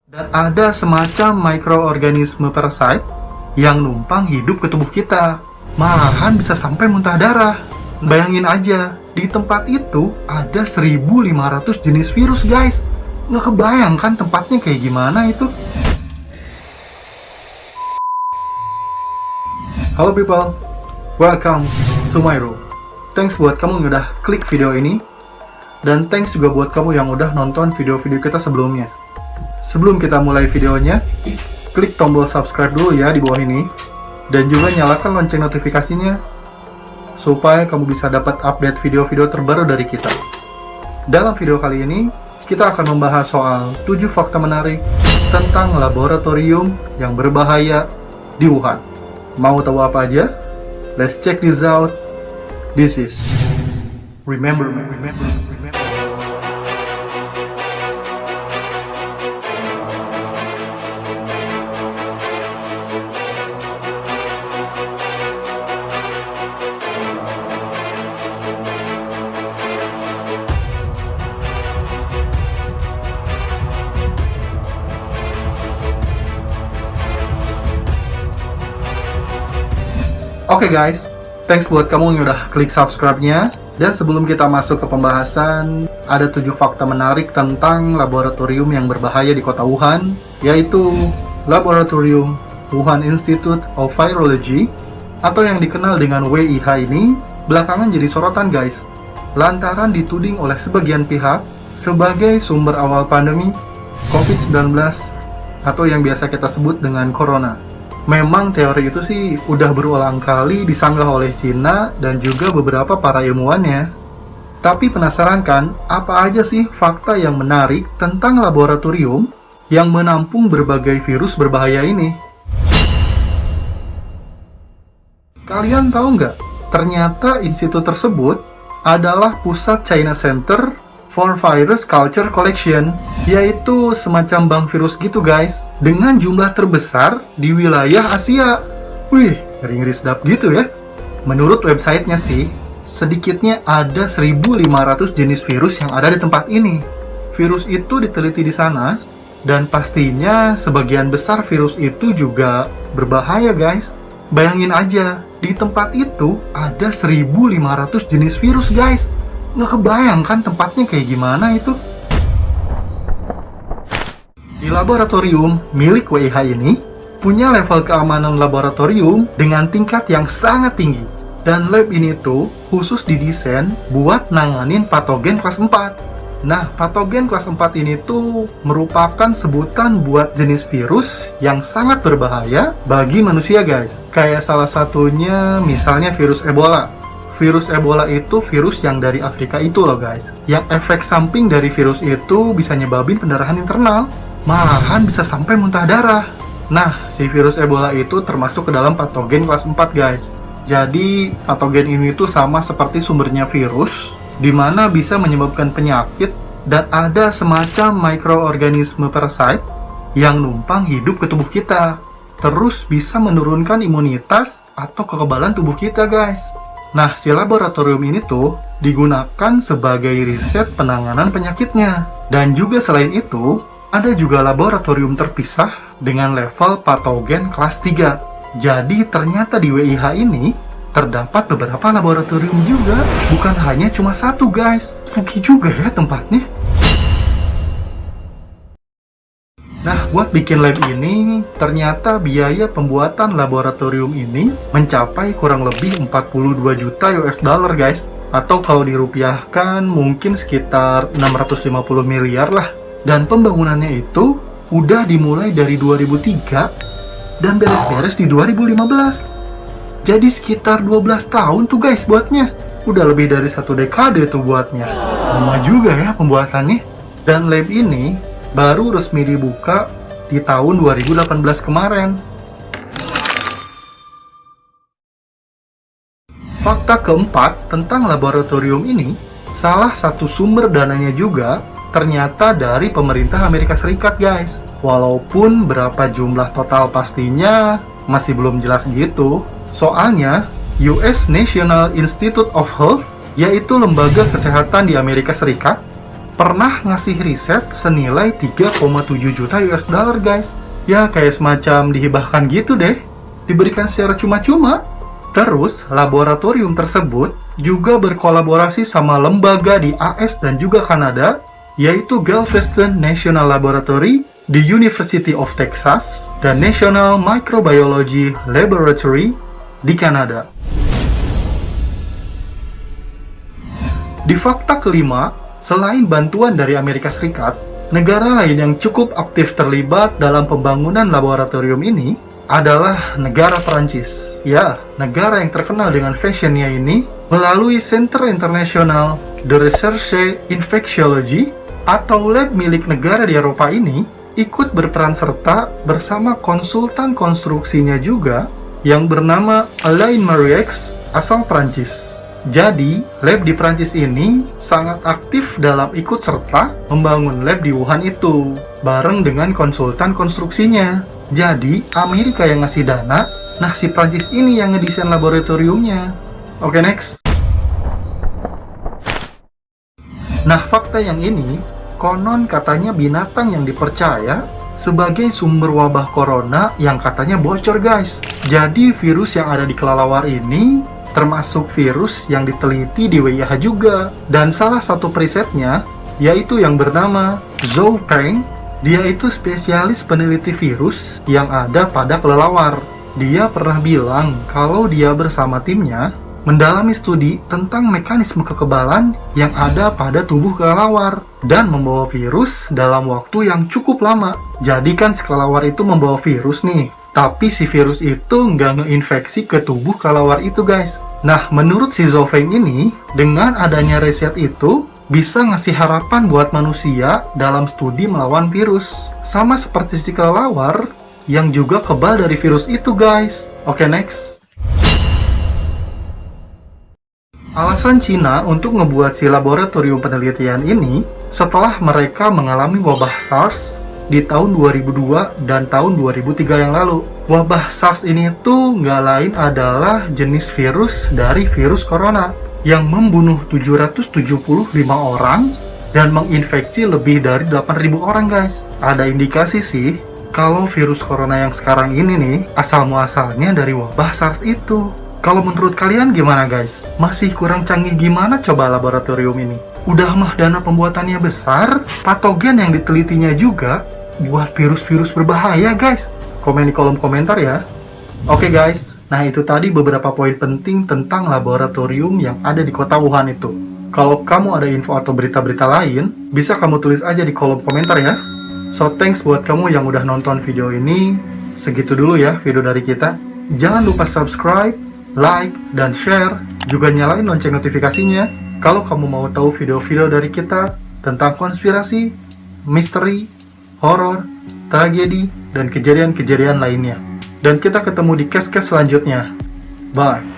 Dan ada semacam mikroorganisme parasite yang numpang hidup ke tubuh kita. Malahan bisa sampai muntah darah. Bayangin aja, di tempat itu ada 1.500 jenis virus, guys. Nggak kebayang kan tempatnya kayak gimana itu? Halo people, welcome to my room. Thanks buat kamu yang udah klik video ini. Dan thanks juga buat kamu yang udah nonton video-video kita sebelumnya. Sebelum kita mulai videonya, klik tombol subscribe dulu ya di bawah ini. Dan juga nyalakan lonceng notifikasinya, supaya kamu bisa dapat update video-video terbaru dari kita. Dalam video kali ini, kita akan membahas soal 7 fakta menarik tentang laboratorium yang berbahaya di Wuhan. Mau tahu apa aja? Let's check this out. This is Remember Me. Oke guys, thanks buat kamu yang udah klik subscribe-nya. Dan sebelum kita masuk ke pembahasan, ada 7 fakta menarik tentang laboratorium yang berbahaya di kota Wuhan, yaitu Laboratorium Wuhan Institute of Virology, atau yang dikenal dengan WIH ini, belakangan jadi sorotan guys, lantaran dituding oleh sebagian pihak sebagai sumber awal pandemi COVID-19, atau yang biasa kita sebut dengan Corona. Memang teori itu sih udah berulang kali disanggah oleh Cina dan juga beberapa para ilmuwannya. Tapi penasaran kan, apa aja sih fakta yang menarik tentang laboratorium yang menampung berbagai virus berbahaya ini? Kalian tahu nggak? Ternyata institut tersebut adalah pusat China Center for Virus Culture Collection, yaitu semacam bank virus gitu guys, dengan jumlah terbesar di wilayah Asia. Wih, ngeri-ngeri sedap gitu ya. Menurut websitenya sih, sedikitnya ada 1.500 jenis virus yang ada di tempat ini. Virus itu diteliti di sana, dan pastinya sebagian besar virus itu juga berbahaya guys. Bayangin aja, di tempat itu ada 1.500 jenis virus guys. Nggak kebayang kan tempatnya kayak gimana itu? Di laboratorium milik WIH ini punya level keamanan laboratorium dengan tingkat yang sangat tinggi. Dan lab ini tuh khusus didesain buat nanganin patogen kelas 4. Nah, patogen kelas 4 ini tuh merupakan sebutan buat jenis virus yang sangat berbahaya bagi manusia guys. Kayak salah satunya misalnya virus Ebola. Virus Ebola itu virus yang dari Afrika itu loh guys. Yang efek samping dari virus itu bisa nyebabin pendarahan internal. Malahan bisa sampai muntah darah. Nah, si virus Ebola itu termasuk ke dalam patogen kelas 4 guys. Jadi, patogen ini tuh sama seperti sumbernya virus, di mana bisa menyebabkan penyakit, dan ada semacam mikroorganisme parasite yang numpang hidup ke tubuh kita. Terus bisa menurunkan imunitas atau kekebalan tubuh kita guys. Nah, si laboratorium ini tuh digunakan sebagai riset penanganan penyakitnya. Dan juga selain itu, ada juga laboratorium terpisah dengan level patogen kelas 3. Jadi ternyata di WIH ini terdapat beberapa laboratorium juga, bukan hanya cuma satu guys. Spooky juga ya tempatnya. Nah, buat bikin lab ini, ternyata biaya pembuatan laboratorium ini mencapai kurang lebih 42 juta US dollar guys. Atau kalau dirupiahkan mungkin sekitar 650 miliar lah. Dan pembangunannya itu udah dimulai dari 2003 dan beres-beres di 2015. Jadi sekitar 12 tahun tuh guys buatnya. Udah lebih dari 1 dekade tuh buatnya. Lama juga ya pembuatannya. Dan lab ini baru resmi dibuka di tahun 2018 kemarin. Fakta keempat tentang laboratorium ini, salah satu sumber dananya juga ternyata dari pemerintah Amerika Serikat guys. Walaupun berapa jumlah total pastinya masih belum jelas gitu. Soalnya US National Institute of Health, yaitu lembaga kesehatan di Amerika Serikat, pernah ngasih riset senilai 3,7 juta US dollar guys. Ya kayak semacam dihibahkan gitu deh, diberikan secara cuma-cuma. Terus, laboratorium tersebut juga berkolaborasi sama lembaga di AS dan juga Kanada, yaitu Galveston National Laboratory di University of Texas dan National Microbiology Laboratory di Kanada. Di fakta kelima, selain bantuan dari Amerika Serikat, negara lain yang cukup aktif terlibat dalam pembangunan laboratorium ini adalah negara Perancis. Ya, negara yang terkenal dengan fashionnya ini melalui Centre International de Recherche Infectiology atau lab milik negara di Eropa ini ikut berperan serta bersama konsultan konstruksinya juga yang bernama Alain Marieix asal Prancis. Jadi, lab di Prancis ini sangat aktif dalam ikut serta membangun lab di Wuhan itu, bareng dengan konsultan konstruksinya. Jadi, Amerika yang ngasih dana, nah si Prancis ini yang ngedesain laboratoriumnya. Oke, next. Nah, fakta yang ini, konon katanya binatang yang dipercaya sebagai sumber wabah corona yang katanya bocor guys. Jadi virus yang ada di kelelawar ini termasuk virus yang diteliti di WIH juga. Dan salah satu perisetnya yaitu yang bernama Zhou Peng. Dia itu spesialis peneliti virus yang ada pada kelelawar. Dia pernah bilang kalau dia bersama timnya mendalami studi tentang mekanisme kekebalan yang ada pada tubuh kelelawar dan membawa virus dalam waktu yang cukup lama. Jadi kan si kelelawar itu membawa virus nih, tapi si virus itu nggak ngeinfeksi ke tubuh kelelawar itu guys. Nah, menurut si Zhou Feng ini, dengan adanya riset itu bisa ngasih harapan buat manusia dalam studi melawan virus. Sama seperti si kelelawar yang juga kebal dari virus itu guys. Oke, next. Alasan Cina untuk ngebuat si laboratorium penelitian ini setelah mereka mengalami wabah SARS di tahun 2002 dan tahun 2003 yang lalu. Wabah SARS ini tuh nggak lain adalah jenis virus dari virus corona yang membunuh 775 orang dan menginfeksi lebih dari 8.000 orang guys. Ada indikasi sih kalau virus corona yang sekarang ini nih asal-muasalnya dari wabah SARS itu. Kalau menurut kalian gimana guys? Masih kurang canggih gimana coba laboratorium ini? Udah mah dana pembuatannya besar, patogen yang ditelitinya juga buat virus-virus berbahaya guys. Komen di kolom komentar ya. Oke guys, nah itu tadi beberapa poin penting tentang laboratorium yang ada di kota Wuhan itu. Kalau kamu ada info atau berita-berita lain, bisa kamu tulis aja di kolom komentar ya. So thanks buat kamu yang udah nonton video ini. Segitu dulu ya video dari kita. Jangan lupa subscribe, like, dan share. Juga nyalain lonceng notifikasinya kalau kamu mau tahu video-video dari kita tentang konspirasi, misteri, horor, tragedi, dan kejadian-kejadian lainnya. Dan kita ketemu di case-case selanjutnya. Bye!